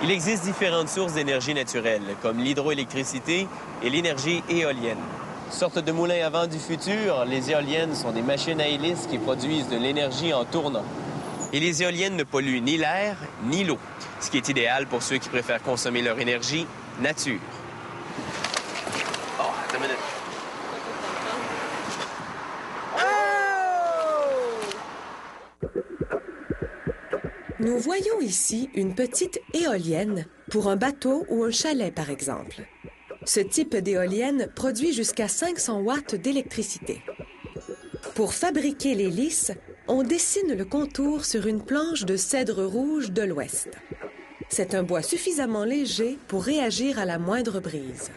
Il existe différentes sources d'énergie naturelle, comme l'hydroélectricité et l'énergie éolienne. Sorte de moulins à vent du futur, les éoliennes sont des machines à hélices qui produisent de l'énergie en tournant. Et les éoliennes ne polluent ni l'air ni l'eau, ce qui est idéal pour ceux qui préfèrent consommer leur énergie nature. Oh, attends une minute. Nous voyons ici une petite éolienne pour un bateau ou un chalet, par exemple. Ce type d'éolienne produit jusqu'à 500 watts d'électricité. Pour fabriquer l'hélice, on dessine le contour sur une planche de cèdre rouge de l'Ouest. C'est un bois suffisamment léger pour réagir à la moindre brise.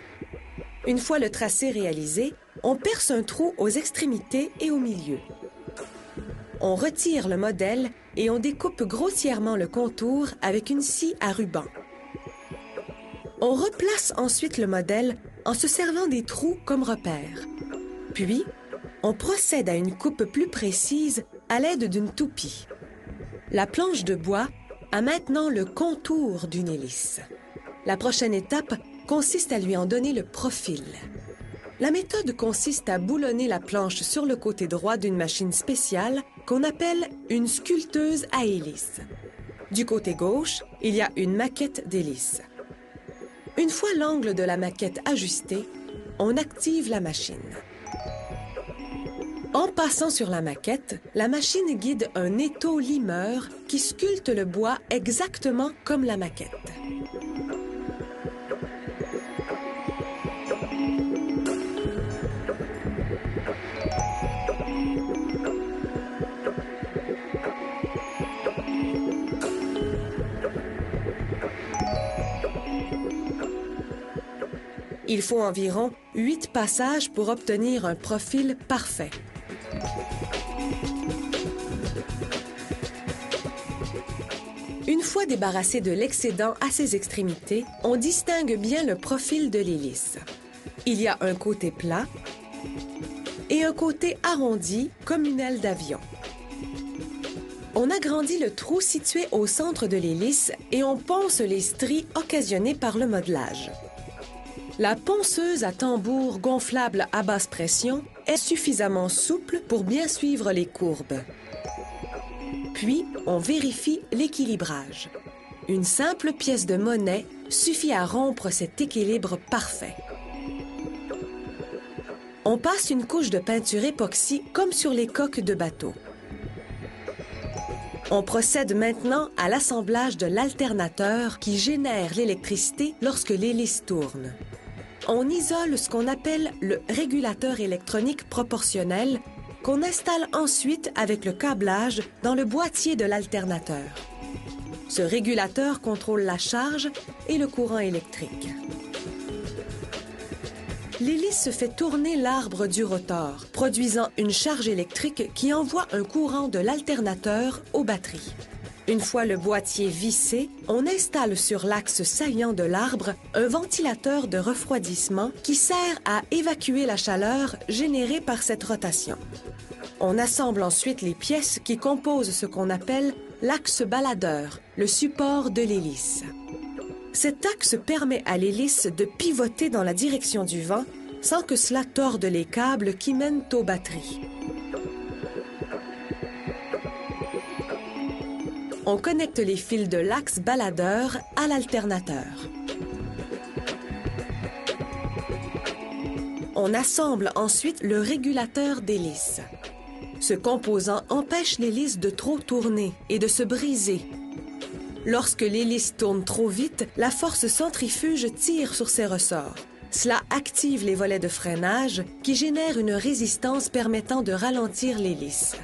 Une fois le tracé réalisé, on perce un trou aux extrémités et au milieu. On retire le modèle et on découpe grossièrement le contour avec une scie à ruban. On replace ensuite le modèle en se servant des trous comme repère. Puis, on procède à une coupe plus précise à l'aide d'une toupie. La planche de bois a maintenant le contour d'une hélice. La prochaine étape consiste à lui en donner le profil. La méthode consiste à boulonner la planche sur le côté droit d'une machine spéciale qu'on appelle une sculpteuse à hélice. Du côté gauche, il y a une maquette d'hélice. Une fois l'angle de la maquette ajusté, on active la machine. En passant sur la maquette, la machine guide un étau limeur qui sculpte le bois exactement comme la maquette. Il faut environ 8 passages pour obtenir un profil parfait. Une fois débarrassé de l'excédent à ses extrémités, on distingue bien le profil de l'hélice. Il y a un côté plat et un côté arrondi comme une aile d'avion. On agrandit le trou situé au centre de l'hélice et on ponce les stries occasionnées par le modelage. La ponceuse à tambour gonflable à basse pression est suffisamment souple pour bien suivre les courbes. Puis, on vérifie l'équilibrage. Une simple pièce de monnaie suffit à rompre cet équilibre parfait. On passe une couche de peinture époxy comme sur les coques de bateau. On procède maintenant à l'assemblage de l'alternateur qui génère l'électricité lorsque l'hélice tourne. On isole ce qu'on appelle le régulateur électronique proportionnel qu'on installe ensuite avec le câblage dans le boîtier de l'alternateur. Ce régulateur contrôle la charge et le courant électrique. L'hélice fait tourner l'arbre du rotor, produisant une charge électrique qui envoie un courant de l'alternateur aux batteries. Une fois le boîtier vissé, on installe sur l'axe saillant de l'arbre un ventilateur de refroidissement qui sert à évacuer la chaleur générée par cette rotation. On assemble ensuite les pièces qui composent ce qu'on appelle l'axe baladeur, le support de l'hélice. Cet axe permet à l'hélice de pivoter dans la direction du vent sans que cela torde les câbles qui mènent aux batteries. On connecte les fils de l'axe baladeur à l'alternateur. On assemble ensuite le régulateur d'hélice. Ce composant empêche l'hélice de trop tourner et de se briser. Lorsque l'hélice tourne trop vite, la force centrifuge tire sur ses ressorts. Cela active les volets de freinage qui génèrent une résistance permettant de ralentir l'hélice.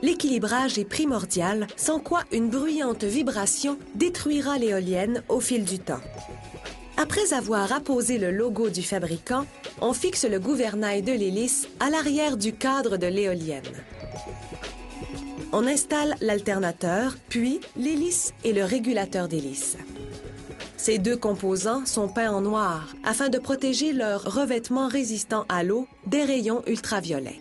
L'équilibrage est primordial, sans quoi une bruyante vibration détruira l'éolienne au fil du temps. Après avoir apposé le logo du fabricant, on fixe le gouvernail de l'hélice à l'arrière du cadre de l'éolienne. On installe l'alternateur, puis l'hélice et le régulateur d'hélice. Ces deux composants sont peints en noir afin de protéger leur revêtement résistant à l'eau des rayons ultraviolets.